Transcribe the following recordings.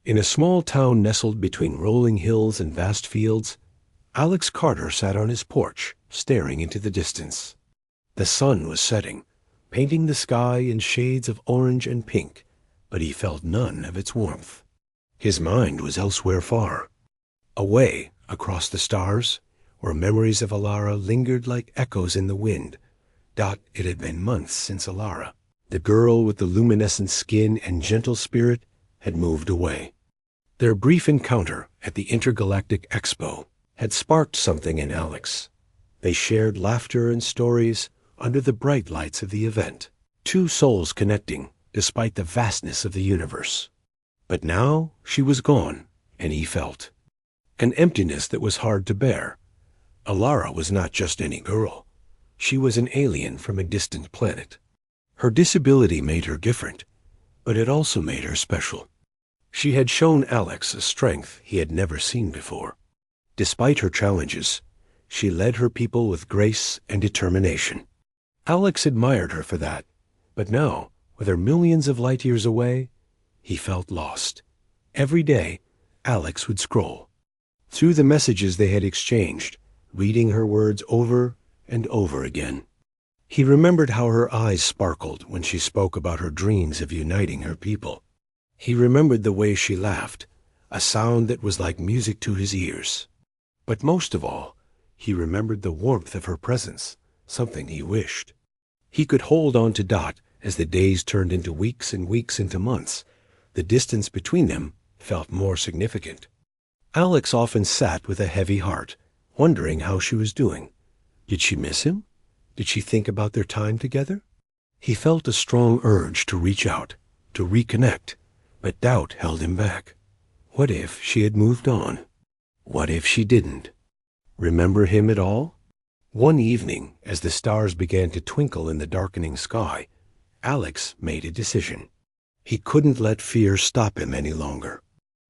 In a small town nestled between rolling hills and vast fields, Alex Carter sat on his porch, staring into the distance. The sun was setting, painting the sky in shades of orange and pink, but he felt none of its warmth. His mind was elsewhere far. Away, across the stars, where memories of Alara lingered like echoes in the wind. It had been months since Alara, the girl with the luminescent skin and gentle spirit, had moved away. Their brief encounter at the Intergalactic Expo had sparked something in Alex. They shared laughter and stories under the bright lights of the event, two souls connecting despite the vastness of the universe. But now she was gone, and he felt an emptiness that was hard to bear. Alara was not just any girl. She was an alien from a distant planet. Her disability made her different, but it also made her special. She had shown Alex a strength he had never seen before. Despite her challenges, she led her people with grace and determination. Alex admired her for that, but now, with her millions of light years away, he felt lost. Every day, Alex would scroll through the messages they had exchanged, reading her words over and over again. He remembered how her eyes sparkled when she spoke about her dreams of uniting her people. He remembered the way she laughed, a sound that was like music to his ears. But most of all, he remembered the warmth of her presence, something he wished. He could hold on to Dot as the days turned into weeks and weeks into months. The distance between them felt more significant. Alex often sat with a heavy heart, wondering how she was doing. Did she miss him? Did she think about their time together? He felt a strong urge to reach out, to reconnect, but doubt held him back. What if she had moved on? What if she didn't? Remember him at all? One evening, as the stars began to twinkle in the darkening sky, Alex made a decision. He couldn't let fear stop him any longer.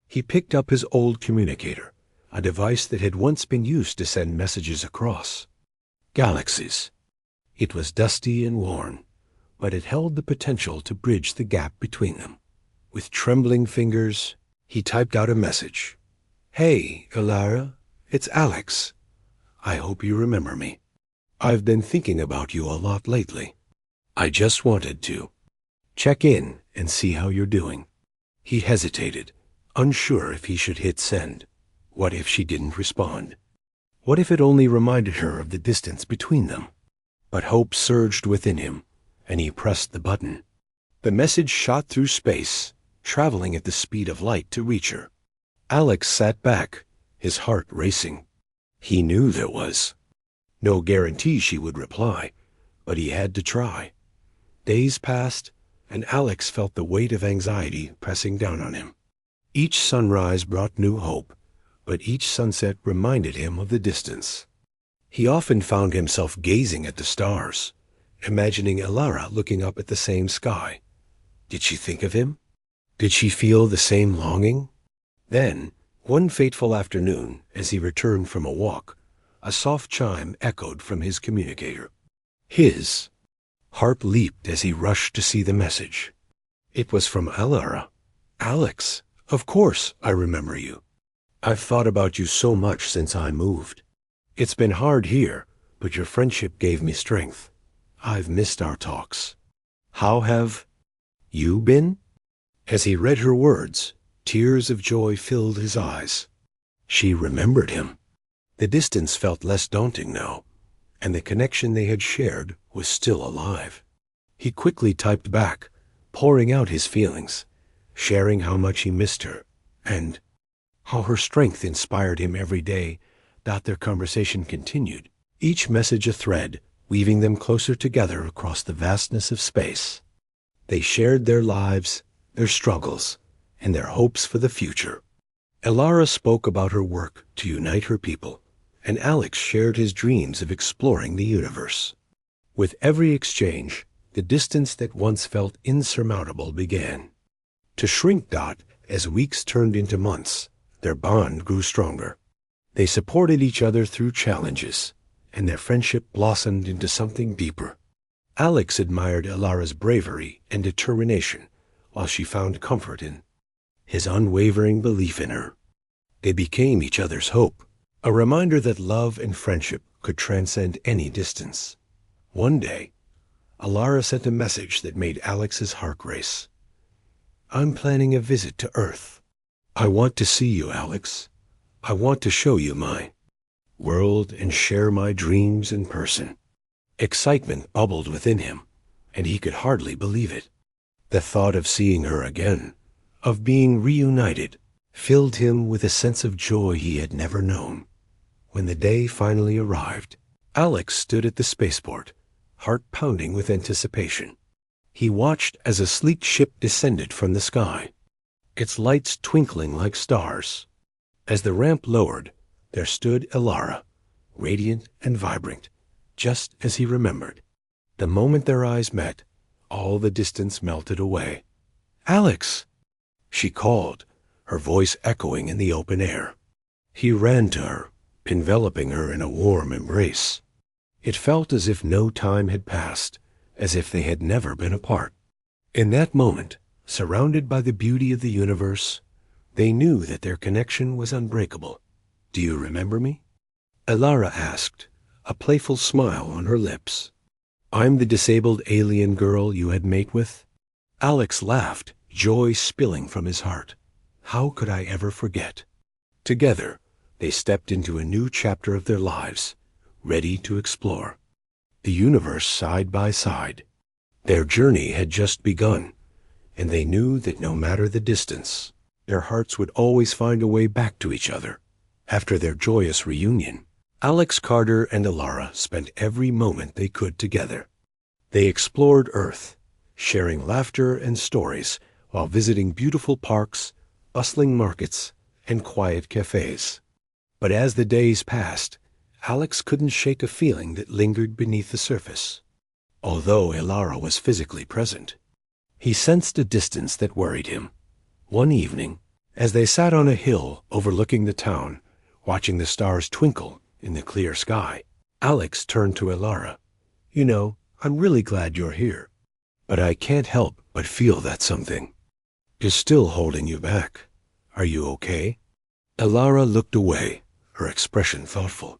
He picked up his old communicator, a device that had once been used to send messages across galaxies. It was dusty and worn, but it held the potential to bridge the gap between them. With trembling fingers, he typed out a message. "Hey, Alara, it's Alex. I hope you remember me. I've been thinking about you a lot lately. I just wanted to check in and see how you're doing." He hesitated, unsure if he should hit send. What if she didn't respond? What if it only reminded her of the distance between them? But hope surged within him, and he pressed the button. The message shot through space, traveling at the speed of light to reach her. Alex sat back, his heart racing. He knew there was no guarantee she would reply, but he had to try. Days passed, and Alex felt the weight of anxiety pressing down on him. Each sunrise brought new hope, but each sunset reminded him of the distance. He often found himself gazing at the stars, imagining Alara looking up at the same sky. Did she think of him? Did she feel the same longing? Then, one fateful afternoon, as he returned from a walk, a soft chime echoed from his communicator. His heart leaped as he rushed to see the message. It was from Alara. "Alex, of course I remember you. I've thought about you so much since I moved. It's been hard here, but your friendship gave me strength. I've missed our talks. How have you been?" As he read her words, tears of joy filled his eyes. She remembered him. The distance felt less daunting now, and the connection they had shared was still alive. He quickly typed back, pouring out his feelings, sharing how much he missed her, and how her strength inspired him every day. Their conversation continued, each message a thread, weaving them closer together across the vastness of space. They shared their lives, their struggles, and their hopes for the future. Alara spoke about her work to unite her people, and Alex shared his dreams of exploring the universe. With every exchange, the distance that once felt insurmountable began to shrink. As weeks turned into months, their bond grew stronger. They supported each other through challenges, and their friendship blossomed into something deeper. Alex admired Alara's bravery and determination, while she found comfort in his unwavering belief in her. They became each other's hope, a reminder that love and friendship could transcend any distance. One day, Alara sent a message that made Alex's heart race. "I'm planning a visit to Earth. I want to see you, Alex. I want to show you my world and share my dreams in person." Excitement bubbled within him, and he could hardly believe it. The thought of seeing her again, of being reunited, filled him with a sense of joy he had never known. When the day finally arrived, Alex stood at the spaceport, heart pounding with anticipation. He watched as a sleek ship descended from the sky, its lights twinkling like stars. As the ramp lowered, there stood Alara, radiant and vibrant, just as he remembered. The moment their eyes met, all the distance melted away. "Alex!" she called, her voice echoing in the open air. He ran to her, enveloping her in a warm embrace. It felt as if no time had passed, as if they had never been apart. In that moment, surrounded by the beauty of the universe, they knew that their connection was unbreakable. "Do you remember me?" Alara asked, a playful smile on her lips. "I'm the disabled alien girl you had mate with?" Alex laughed, joy spilling from his heart. How could I ever forget? Together, they stepped into a new chapter of their lives, ready to explore the universe side by side. Their journey had just begun, and they knew that no matter the distance, their hearts would always find a way back to each other. After their joyous reunion, Alex Carter and Alara spent every moment they could together. They explored Earth, sharing laughter and stories while visiting beautiful parks, bustling markets, and quiet cafes. But as the days passed, Alex couldn't shake a feeling that lingered beneath the surface. Although Alara was physically present, he sensed a distance that worried him. One evening, as they sat on a hill overlooking the town, watching the stars twinkle in the clear sky, Alex turned to Alara. "You know, I'm really glad you're here, but I can't help but feel that something is still holding you back. Are you okay?" Alara looked away, her expression thoughtful.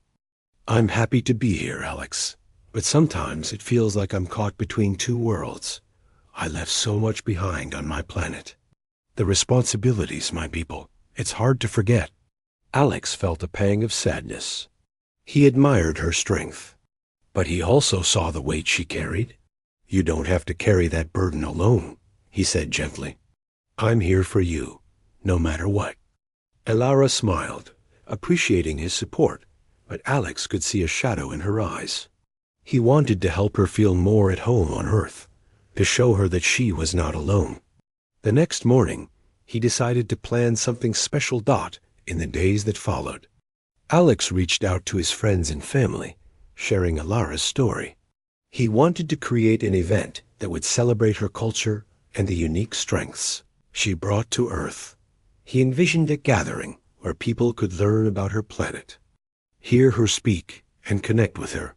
"I'm happy to be here, Alex, but sometimes it feels like I'm caught between two worlds. I left so much behind on my planet. The responsibilities, my people, it's hard to forget." Alex felt a pang of sadness. He admired her strength, but he also saw the weight she carried. "You don't have to carry that burden alone," he said gently. "I'm here for you, no matter what." Alara smiled, appreciating his support, but Alex could see a shadow in her eyes. He wanted to help her feel more at home on Earth, to show her that she was not alone. The next morning, he decided to plan something special in the days that followed. Alex reached out to his friends and family, sharing Alara's story. He wanted to create an event that would celebrate her culture and the unique strengths she brought to Earth. He envisioned a gathering where people could learn about her planet, hear her speak, and connect with her.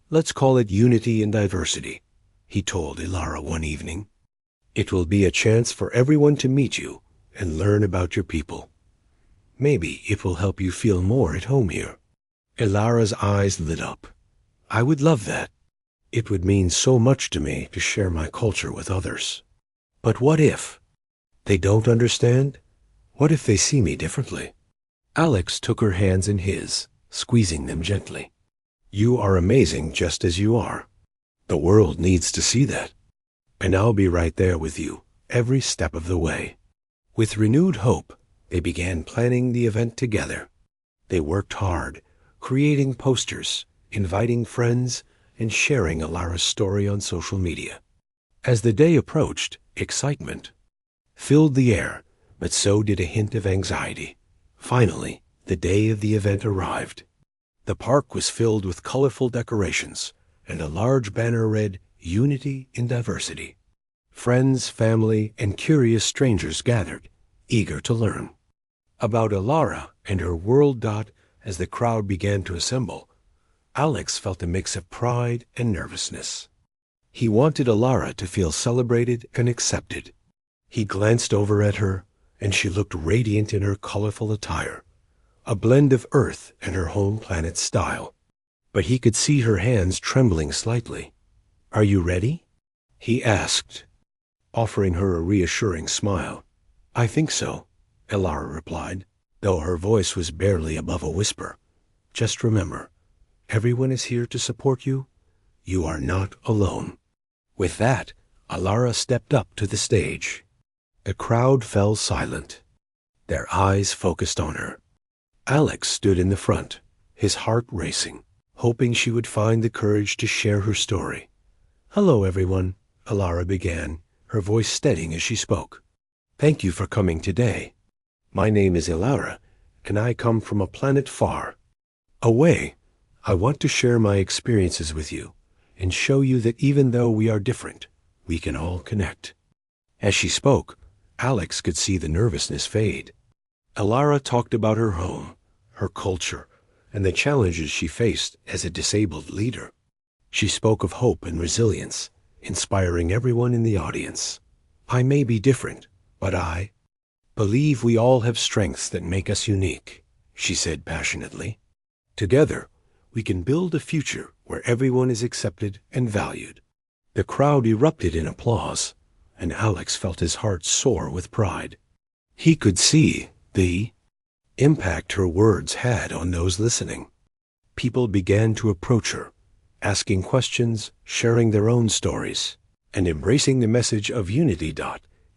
"Let's call it Unity in Diversity," he told Alara one evening. "It will be a chance for everyone to meet you and learn about your people. Maybe it will help you feel more at home here." Alara's eyes lit up. "I would love that. It would mean so much to me to share my culture with others. But what if they don't understand? What if they see me differently?" Alex took her hands in his, squeezing them gently. "You are amazing just as you are. The world needs to see that. And I'll be right there with you every step of the way." With renewed hope, they began planning the event together. They worked hard, creating posters, inviting friends, and sharing Alara's story on social media. As the day approached, excitement filled the air, but so did a hint of anxiety. Finally, the day of the event arrived. The park was filled with colorful decorations, and a large banner read, "Unity in Diversity." Friends, family, and curious strangers gathered, eager to learn about Alara and her world. As the crowd began to assemble, Alex felt a mix of pride and nervousness. He wanted Alara to feel celebrated and accepted. He glanced over at her, and she looked radiant in her colorful attire, a blend of Earth and her home planet style. But he could see her hands trembling slightly. "Are you ready?" he asked, offering her a reassuring smile. "I think so," Elara replied, though her voice was barely above a whisper. "Just remember, everyone is here to support you. You are not alone." With that, Elara stepped up to the stage. The crowd fell silent, their eyes focused on her. Alex stood in the front, his heart racing, hoping she would find the courage to share her story. "Hello, everyone," Elara began, her voice steadying as she spoke. "Thank you for coming today. My name is Elara, and I come from a planet far away. I want to share my experiences with you and show you that even though we are different, we can all connect." As she spoke, Alex could see the nervousness fade. Elara talked about her home, her culture, and the challenges she faced as a disabled leader. She spoke of hope and resilience, inspiring everyone in the audience. "I may be different, but I believe we all have strengths that make us unique," she said passionately. "Together, we can build a future where everyone is accepted and valued." The crowd erupted in applause, and Alex felt his heart soar with pride. He could see the impact her words had on those listening. People began to approach her, asking questions, sharing their own stories, and embracing the message of unity.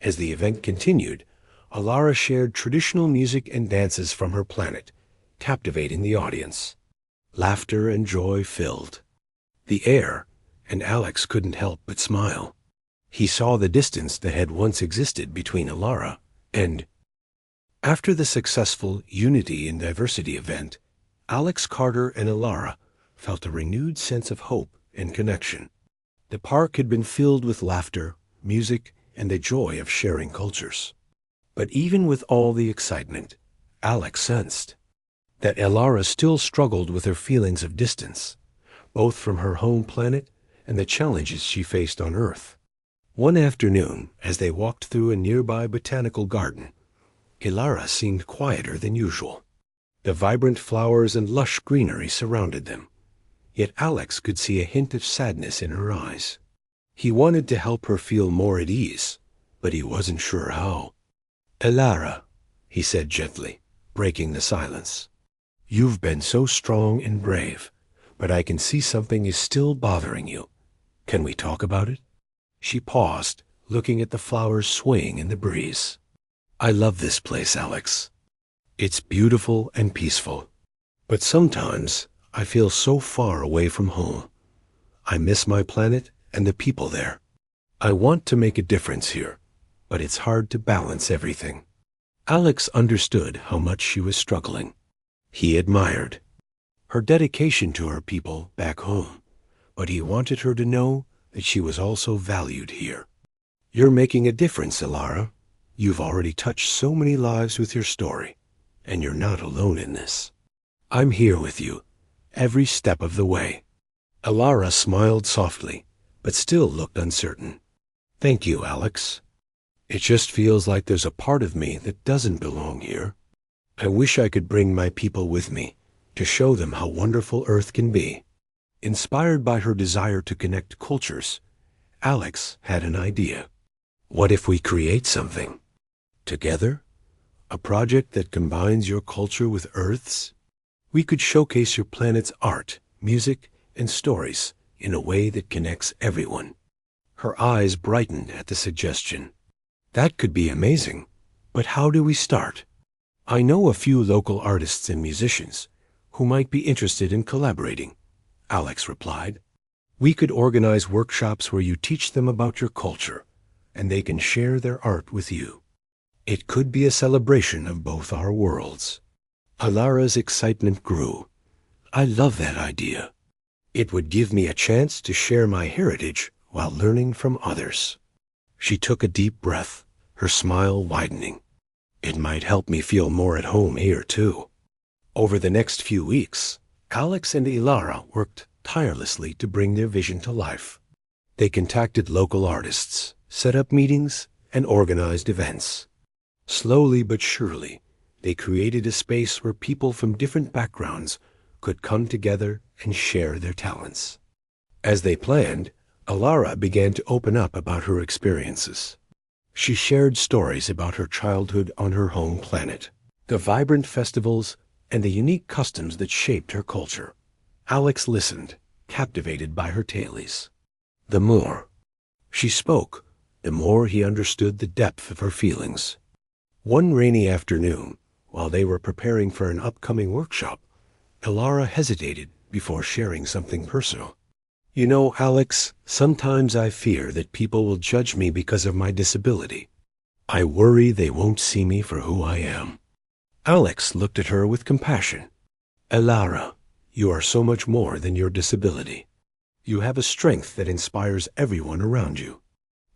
As the event continued, Elara shared traditional music and dances from her planet, captivating the audience. Laughter and joy filled the air, and Alex couldn't help but smile. He saw the distance that had once existed between Elara and... After the successful Unity in Diversity event, Alex Carter and Elara felt a renewed sense of hope and connection. The park had been filled with laughter, music, and the joy of sharing cultures. But even with all the excitement, Alex sensed that Elara still struggled with her feelings of distance, both from her home planet and the challenges she faced on Earth. One afternoon, as they walked through a nearby botanical garden, Elara seemed quieter than usual. The vibrant flowers and lush greenery surrounded them, yet Alex could see a hint of sadness in her eyes. He wanted to help her feel more at ease, but he wasn't sure how. "Elara," he said gently, breaking the silence. "You've been so strong and brave, but I can see something is still bothering you. Can we talk about it?" She paused, looking at the flowers swaying in the breeze. "I love this place, Alex. It's beautiful and peaceful. But sometimes I feel so far away from home. I miss my planet and the people there. I want to make a difference here, but it's hard to balance everything." Alex understood how much she was struggling. He admired her dedication to her people back home, but he wanted her to know that she was also valued here. "You're making a difference, Elara. You've already touched so many lives with your story, and you're not alone in this. I'm here with you, every step of the way." Elara smiled softly, but still looked uncertain. "Thank you, Alex. It just feels like there's a part of me that doesn't belong here. I wish I could bring my people with me to show them how wonderful Earth can be." Inspired by her desire to connect cultures, Alex had an idea. "What if we create something together? A project that combines your culture with Earth's? We could showcase your planet's art, music, and stories in a way that connects everyone." Her eyes brightened at the suggestion. "That could be amazing, but how do we start?" "I know a few local artists and musicians who might be interested in collaborating," Alex replied. "We could organize workshops where you teach them about your culture, and they can share their art with you. It could be a celebration of both our worlds." Elara's excitement grew. "I love that idea. It would give me a chance to share my heritage while learning from others." She took a deep breath, her smile widening. "It might help me feel more at home here, too." Over the next few weeks, Alex and Elara worked tirelessly to bring their vision to life. They contacted local artists, set up meetings, and organized events. Slowly but surely, they created a space where people from different backgrounds could come together and share their talents. As they planned, Alara began to open up about her experiences. She shared stories about her childhood on her home planet, the vibrant festivals, and the unique customs that shaped her culture. Alex listened, captivated by her tales. The more she spoke, the more he understood the depth of her feelings. One rainy afternoon, while they were preparing for an upcoming workshop, Alara hesitated before sharing something personal. You know, Alex, sometimes I fear that people will judge me because of my disability. I worry they won't see me for who I am. Alex looked at her with compassion. Alara, you are so much more than your disability. You have a strength that inspires everyone around you.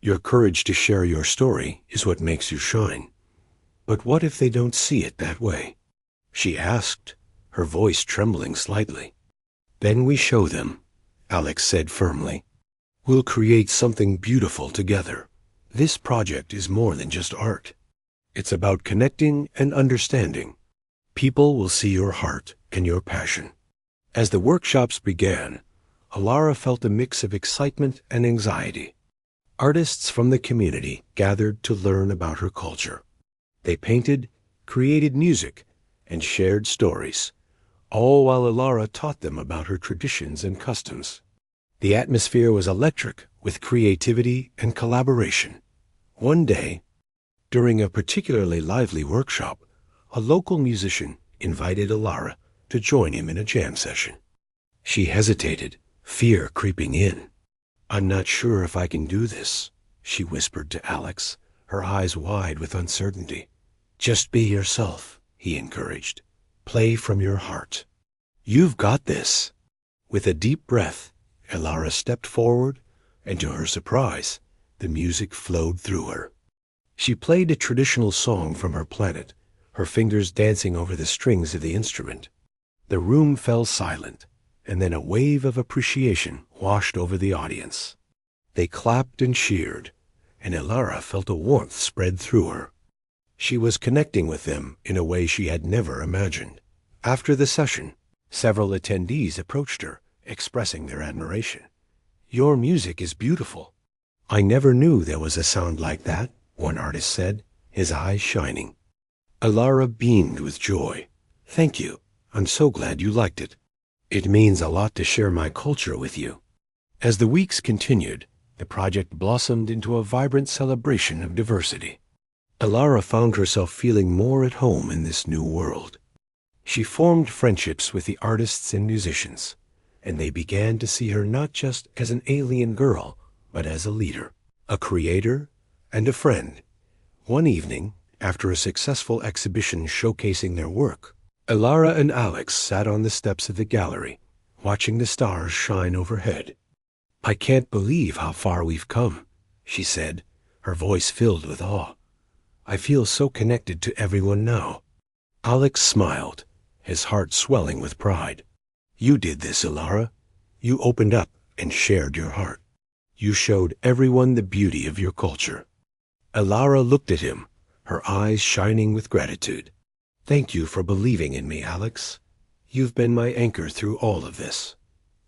Your courage to share your story is what makes you shine. But what if they don't see it that way? She asked, her voice trembling slightly. Then we show them, Alex said firmly. We'll create something beautiful together. This project is more than just art. It's about connecting and understanding. People will see your heart and your passion. As the workshops began, Alara felt a mix of excitement and anxiety. Artists from the community gathered to learn about her culture. They painted, created music, and shared stories, all while Alara taught them about her traditions and customs. The atmosphere was electric with creativity and collaboration. One day, during a particularly lively workshop, a local musician invited Alara to join him in a jam session. She hesitated, fear creeping in. I'm not sure if I can do this, she whispered to Alex, her eyes wide with uncertainty. Just be yourself, he encouraged. Play from your heart. You've got this. With a deep breath, Alara stepped forward, and to her surprise, the music flowed through her. She played a traditional song from her planet, her fingers dancing over the strings of the instrument. The room fell silent, and then a wave of appreciation washed over the audience. They clapped and cheered, and Alara felt a warmth spread through her. She was connecting with them in a way she had never imagined. After the session, several attendees approached her, expressing their admiration. Your music is beautiful. I never knew there was a sound like that, one artist said, his eyes shining. Alara beamed with joy. Thank you. I'm so glad you liked it. It means a lot to share my culture with you. As the weeks continued, the project blossomed into a vibrant celebration of diversity. Alara found herself feeling more at home in this new world. She formed friendships with the artists and musicians, and they began to see her not just as an alien girl, but as a leader, a creator, and a friend. One evening, after a successful exhibition showcasing their work, Alara and Alex sat on the steps of the gallery, watching the stars shine overhead. I can't believe how far we've come, she said, her voice filled with awe. I feel so connected to everyone now. Alex smiled, his heart swelling with pride. You did this, Alara. You opened up and shared your heart. You showed everyone the beauty of your culture. Alara looked at him, her eyes shining with gratitude. Thank you for believing in me, Alex. You've been my anchor through all of this.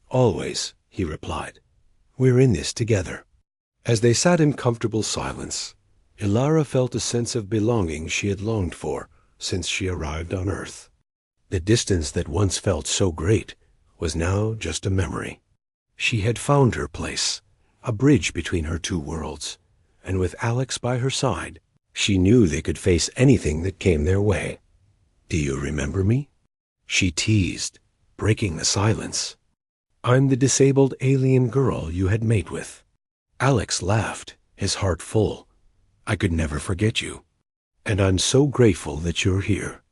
Always, he replied. We're in this together. As they sat in comfortable silence, Alara felt a sense of belonging she had longed for since she arrived on Earth. The distance that once felt so great was now just a memory. She had found her place, a bridge between her two worlds, and with Alex by her side, she knew they could face anything that came their way. Do you remember me? She teased, breaking the silence. I'm the disabled alien girl you had mate with. Alex laughed, his heart full. I could never forget you. And I'm so grateful that you're here.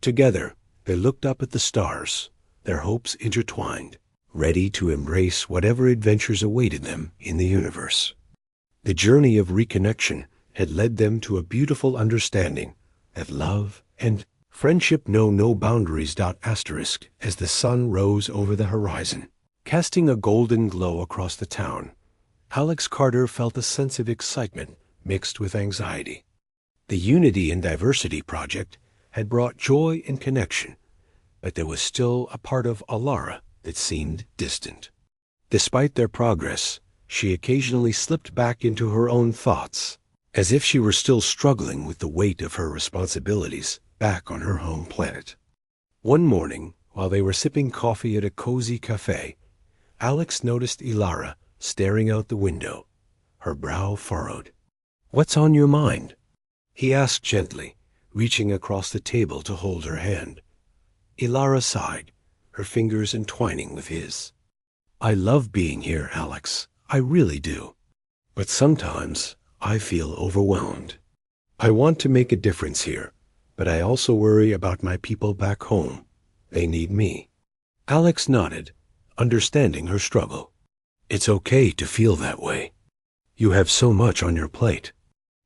Together, they looked up at the stars, their hopes intertwined, ready to embrace whatever adventures awaited them in the universe. The journey of reconnection had led them to a beautiful understanding that love and friendship know no boundaries. Asterisk as the sun rose over the horizon, casting a golden glow across the town. Alex Carter felt a sense of excitement mixed with anxiety. The Unity and Diversity Project had brought joy and connection, but there was still a part of Alara that seemed distant. Despite their progress, she occasionally slipped back into her own thoughts, as if she were still struggling with the weight of her responsibilities back on her home planet. One morning, while they were sipping coffee at a cozy cafe, Alex noticed Ilara staring out the window, her brow furrowed. "What's on your mind?" he asked gently, reaching across the table to hold her hand. Ilara sighed, her fingers entwining with his. "I love being here, Alex. I really do. But sometimes I feel overwhelmed. I want to make a difference here, but I also worry about my people back home. They need me." Alex nodded, understanding her struggle. "It's okay to feel that way. You have so much on your plate.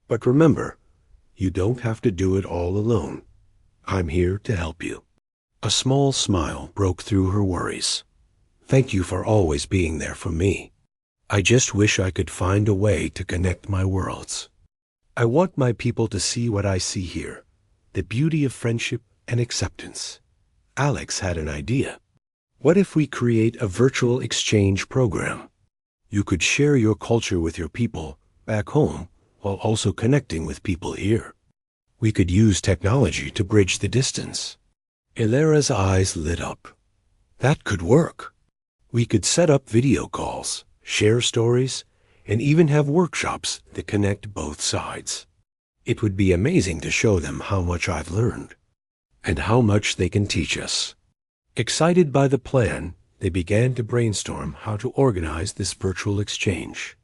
But remember, you don't have to do it all alone. I'm here to help you." A small smile broke through her worries. "Thank you for always being there for me. I just wish I could find a way to connect my worlds. I want my people to see what I see here, the beauty of friendship and acceptance." Alex had an idea. "What if we create a virtual exchange program? You could share your culture with your people back home while also connecting with people here. We could use technology to bridge the distance." Ilara's eyes lit up. "That could work. We could set up video calls, share stories, and even have workshops that connect both sides. It would be amazing to show them how much I've learned and how much they can teach us." Excited by the plan, they began to brainstorm how to organize this virtual exchange.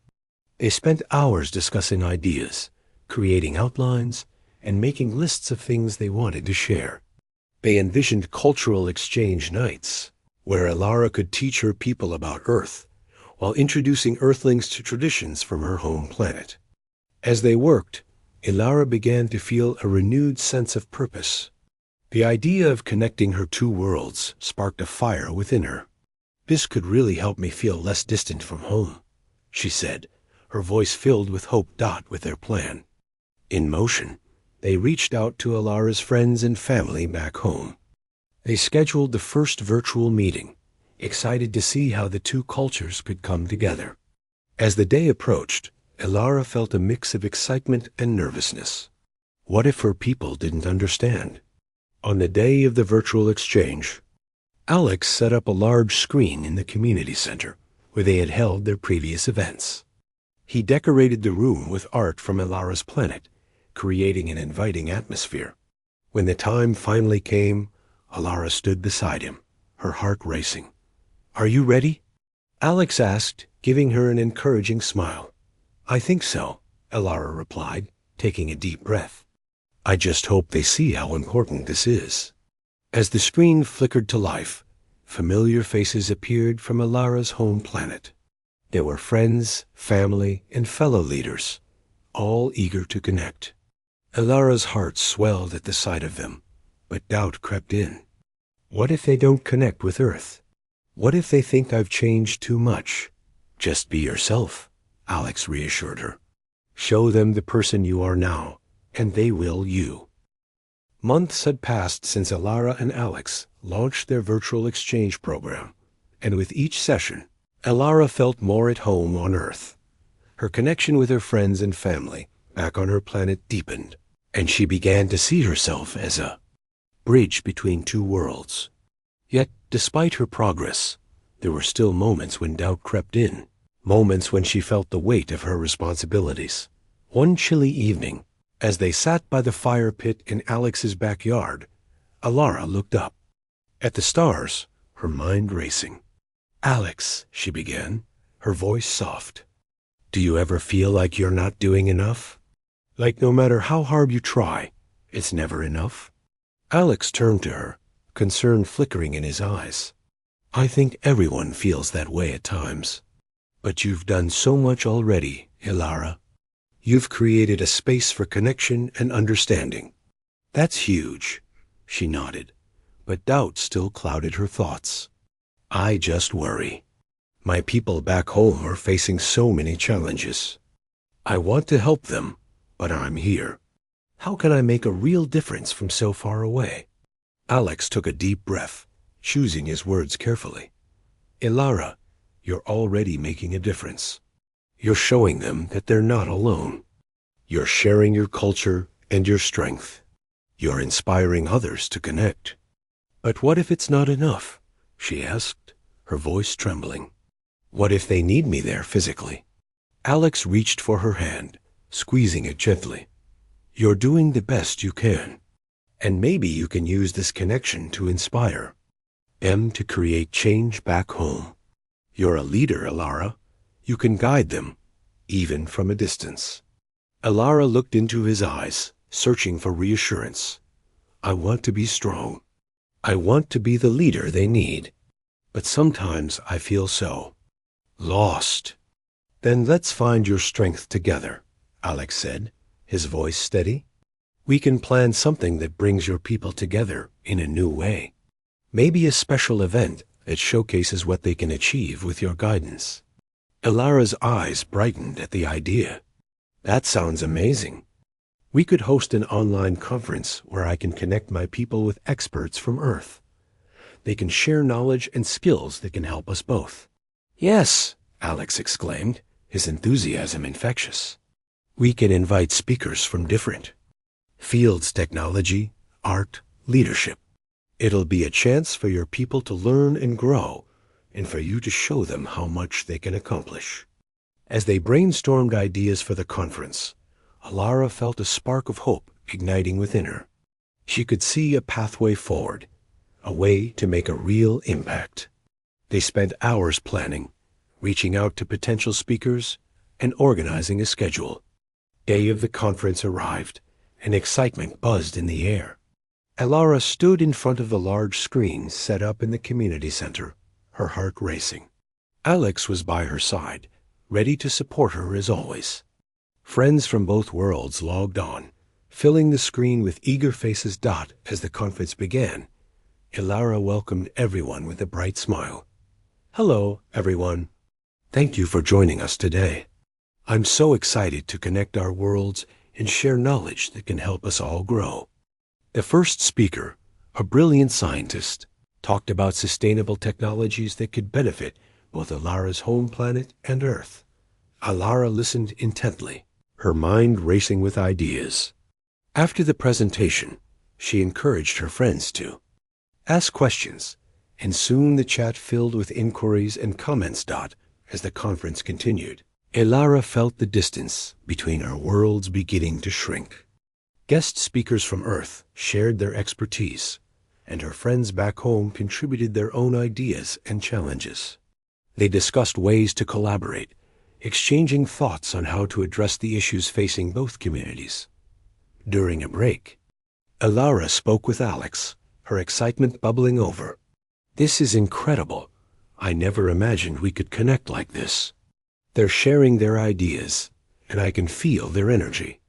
They spent hours discussing ideas, creating outlines, and making lists of things they wanted to share. They envisioned cultural exchange nights, where Ilara could teach her people about Earth, while introducing Earthlings to traditions from her home planet. As they worked, Ilara began to feel a renewed sense of purpose. The idea of connecting her two worlds sparked a fire within her. "This could really help me feel less distant from home," she said, her voice filled with hope. With their plan in motion, they reached out to Ilara's friends and family back home. They scheduled the first virtual meeting, excited to see how the two cultures could come together. As the day approached, Ilara felt a mix of excitement and nervousness. What if her people didn't understand? On the day of the virtual exchange, Alex set up a large screen in the community center where they had held their previous events. He decorated the room with art from Ilara's planet, creating an inviting atmosphere. When the time finally came, Ilara stood beside him, her heart racing. "Are you ready?" Alex asked, giving her an encouraging smile. "I think so," Ilara replied, taking a deep breath. "I just hope they see how important this is." As the screen flickered to life, familiar faces appeared from Ilara's home planet. There were friends, family, and fellow leaders, all eager to connect. Ilara's heart swelled at the sight of them, but doubt crept in. What if they don't connect with Earth? What if they think I've changed too much? "Just be yourself," Alex reassured her. "Show them the person you are now, and they will you." Months had passed since Ilara and Alex launched their virtual exchange program, and with each session, Ilara felt more at home on Earth. Her connection with her friends and family back on her planet deepened, and she began to see herself as a bridge between two worlds. Yet, despite her progress, there were still moments when doubt crept in, moments when she felt the weight of her responsibilities. One chilly evening, as they sat by the fire pit in Alex's backyard, Ilara looked up. At the stars, her mind racing. "Alex," she began, her voice soft. "Do you ever feel like you're not doing enough? Like no matter how hard you try, it's never enough?" Alex turned to her, concern flickering in his eyes. "I think everyone feels that way at times. But you've done so much already, Ilara. You've created a space for connection and understanding. That's huge," she nodded, but doubt still clouded her thoughts. "I just worry. My people back home are facing so many challenges. I want to help them, but I'm here. How can I make a real difference from so far away? Alex took a deep breath, choosing his words carefully. Elara, you're already making a difference. You're showing them that they're not alone. You're sharing your culture and your strength. You're inspiring others to connect. But what if it's not enough? She asked, her voice trembling. What if they need me there physically? Alex reached for her hand, squeezing it gently. You're doing the best you can. And maybe you can use this connection to inspire them to create change back home. You're a leader, Elara. You can guide them, even from a distance. Elara looked into his eyes, searching for reassurance. I want to be strong. I want to be the leader they need. But sometimes I feel so lost. Then let's find your strength together, Alex said, his voice steady. We can plan something that brings your people together in a new way. Maybe a special event that showcases what they can achieve with your guidance. Elara's eyes brightened at the idea. That sounds amazing. We could host an online conference where I can connect my people with experts from Earth. They can share knowledge and skills that can help us both. Yes, Alex exclaimed, his enthusiasm infectious. We can invite speakers from different fields: technology, art, leadership. It'll be a chance for your people to learn and grow, and for you to show them how much they can accomplish. As they brainstormed ideas for the conference, Elara felt a spark of hope igniting within her. She could see a pathway forward, a way to make a real impact. They spent hours planning, reaching out to potential speakers, and organizing a schedule. Day of the conference arrived, and excitement buzzed in the air. Elara stood in front of the large screen set up in the community center, her heart racing. Alex was by her side, ready to support her as always. Friends from both worlds logged on, filling the screen with eager faces. As the conference began, Elara welcomed everyone with a bright smile. Hello, everyone. Thank you for joining us today. I'm so excited to connect our worlds and share knowledge that can help us all grow. The first speaker, a brilliant scientist, talked about sustainable technologies that could benefit both Elara's home planet and Earth. Elara listened intently, her mind racing with ideas. After the presentation, she encouraged her friends to ask questions, and soon the chat filled with inquiries and comments. As the conference continued, Elara felt the distance between our worlds beginning to shrink. Guest speakers from Earth shared their expertise, and her friends back home contributed their own ideas and challenges. They discussed ways to collaborate, exchanging thoughts on how to address the issues facing both communities. During a break, Elara spoke with Alex, her excitement bubbling over. This is incredible. I never imagined we could connect like this. They're sharing their ideas, and I can feel their energy.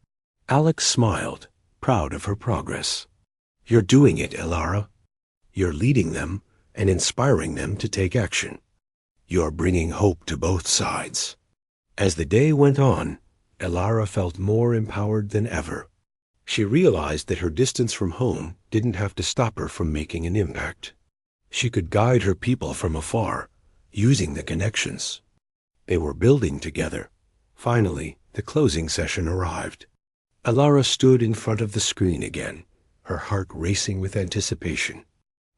Alex smiled, proud of her progress. You're doing it, Elara. You're leading them and inspiring them to take action. You're bringing hope to both sides. As the day went on, Elara felt more empowered than ever. She realized that her distance from home didn't have to stop her from making an impact. She could guide her people from afar, using the connections. They were building together. Finally, the closing session arrived. Elara stood in front of the screen again, her heart racing with anticipation.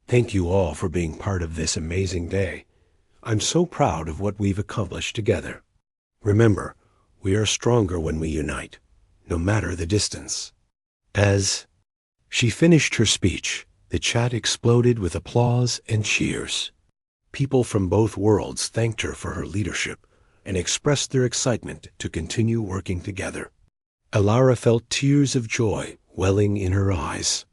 Thank you all for being part of this amazing day. I'm so proud of what we've accomplished together. Remember, we are stronger when we unite, no matter the distance. As she finished her speech, the chat exploded with applause and cheers. People from both worlds thanked her for her leadership and expressed their excitement to continue working together. Elara felt tears of joy welling in her eyes.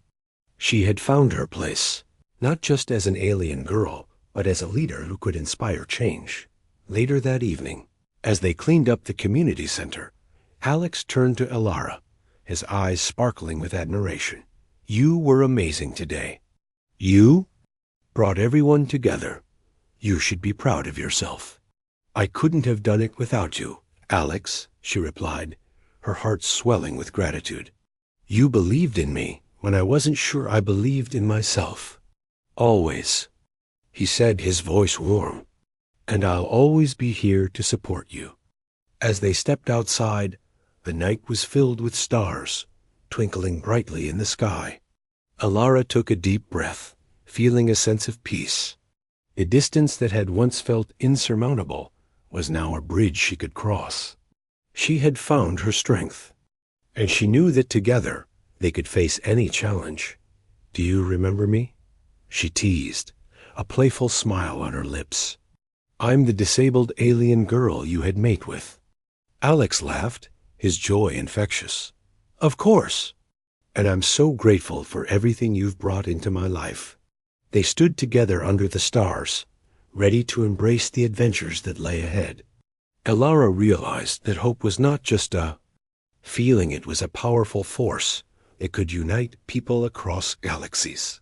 She had found her place, not just as an alien girl, but as a leader who could inspire change. Later that evening, as they cleaned up the community center, Alex turned to Elara, his eyes sparkling with admiration. You were amazing today. You brought everyone together. You should be proud of yourself. I couldn't have done it without you, Alex, she replied, her heart swelling with gratitude. You believed in me when I wasn't sure I believed in myself. Always," he said, his voice warm. "And I'll always be here to support you." As they stepped outside, the night was filled with stars, twinkling brightly in the sky. Alara took a deep breath, feeling a sense of peace. The distance that had once felt insurmountable was now a bridge she could cross. She had found her strength, and she knew that together they could face any challenge. "Do you remember me?" she teased, a playful smile on her lips. "I'm the disabled alien girl you had mate with." Alex laughed, his joy infectious. "Of course. And I'm so grateful for everything you've brought into my life." They stood together under the stars, ready to embrace the adventures that lay ahead. Alara realized that hope was not just a feeling, it was a powerful force that could unite people across galaxies.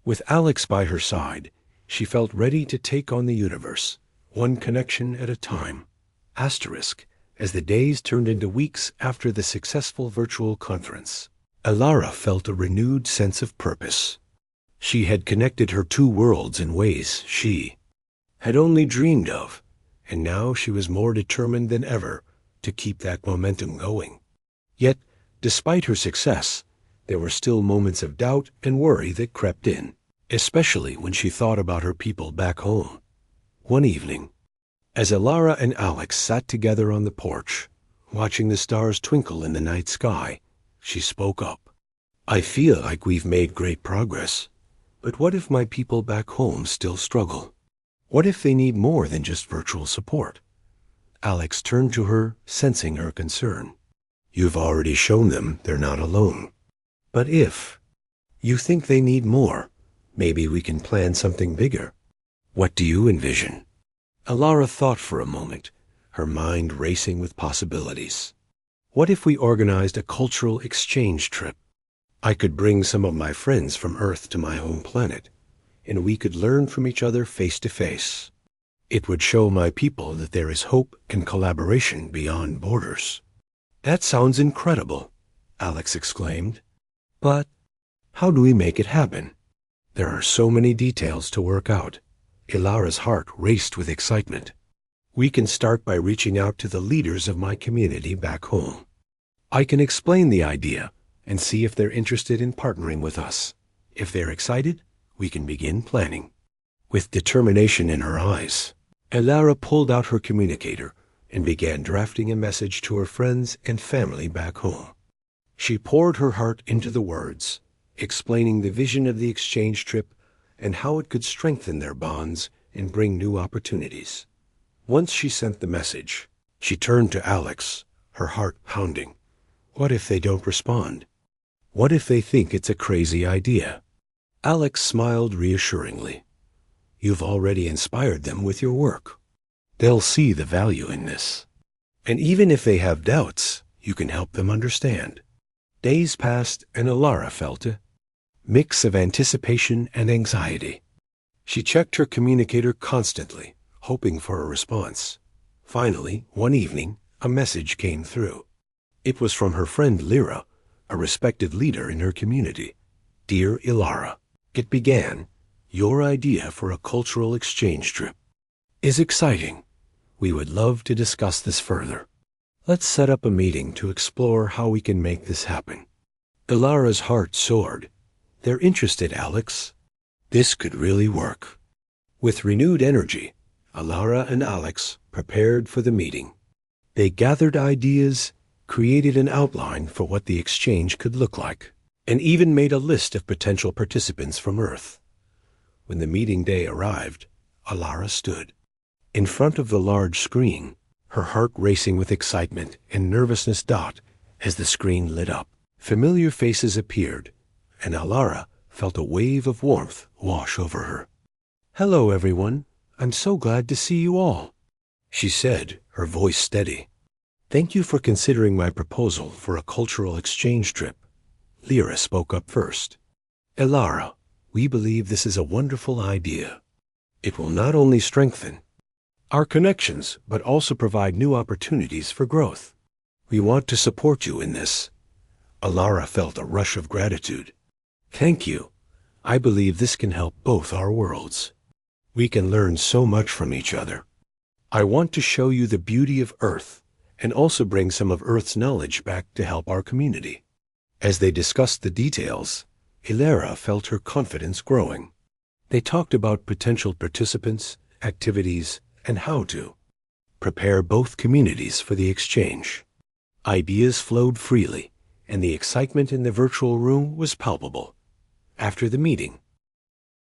With Alex by her side, she felt ready to take on the universe, one connection at a time. Asterisk, as the days turned into weeks after the successful virtual conference, Alara felt a renewed sense of purpose. She had connected her two worlds in ways she had only dreamed of, and now she was more determined than ever to keep that momentum going. Yet, despite her success, there were still moments of doubt and worry that crept in, especially when she thought about her people back home. One evening, as Alara and Alex sat together on the porch, watching the stars twinkle in the night sky, she spoke up. "I feel like we've made great progress, but what if my people back home still struggle? What if they need more than just virtual support?" Alex turned to her, sensing her concern. "You've already shown them they're not alone. But if you think they need more, maybe we can plan something bigger. What do you envision?" Alara thought for a moment, her mind racing with possibilities. "What if we organized a cultural exchange trip? I could bring some of my friends from Earth to my home planet, and we could learn from each other face to face. It would show my people that there is hope and collaboration beyond borders." "That sounds incredible," Alex exclaimed. "But how do we make it happen?" "There are so many details to work out." Ilara's heart raced with excitement. "We can start by reaching out to the leaders of my community back home. I can explain the idea and see if they're interested in partnering with us. If they're excited, we can begin planning." With determination in her eyes, Ilara pulled out her communicator and began drafting a message to her friends and family back home. She poured her heart into the words, explaining the vision of the exchange trip and how it could strengthen their bonds and bring new opportunities. Once she sent the message, she turned to Alex, her heart pounding. What if they don't respond? What if they think it's a crazy idea? Alex smiled reassuringly. "You've already inspired them with your work. They'll see the value in this. And even if they have doubts, you can help them understand." Days passed and Alara felt a mix of anticipation and anxiety. She checked her communicator constantly, hoping for a response. Finally, one evening, a message came through. It was from her friend Lyra, a respected leader in her community. "Dear Ilara," it began, "your idea for a cultural exchange trip is exciting. We would love to discuss this further. Let's set up a meeting to explore how we can make this happen." Ilara's heart soared. "They're interested, Alex. This could really work." With renewed energy, Alara and Alex prepared for the meeting. They gathered ideas, created an outline for what the exchange could look like, and even made a list of potential participants from Earth. When the meeting day arrived, Alara stood in front of the large screen, her heart racing with excitement and nervousness. As the screen lit up, familiar faces appeared, and Alara felt a wave of warmth wash over her. "Hello, everyone. I'm so glad to see you all," she said, her voice steady. "Thank you for considering my proposal for a cultural exchange trip." Lyra spoke up first. "Ilara, we believe this is a wonderful idea. It will not only strengthen our connections, but also provide new opportunities for growth. We want to support you in this. Alara felt a rush of gratitude. Thank you. I believe this can help both our worlds. We can learn so much from each other. I want to show you the beauty of Earth and also bring some of Earth's knowledge back to help our community. As they discussed the details, Ilera felt her confidence growing. They talked about potential participants, activities, and how to prepare both communities for the exchange. Ideas flowed freely, and the excitement in the virtual room was palpable. After the meeting,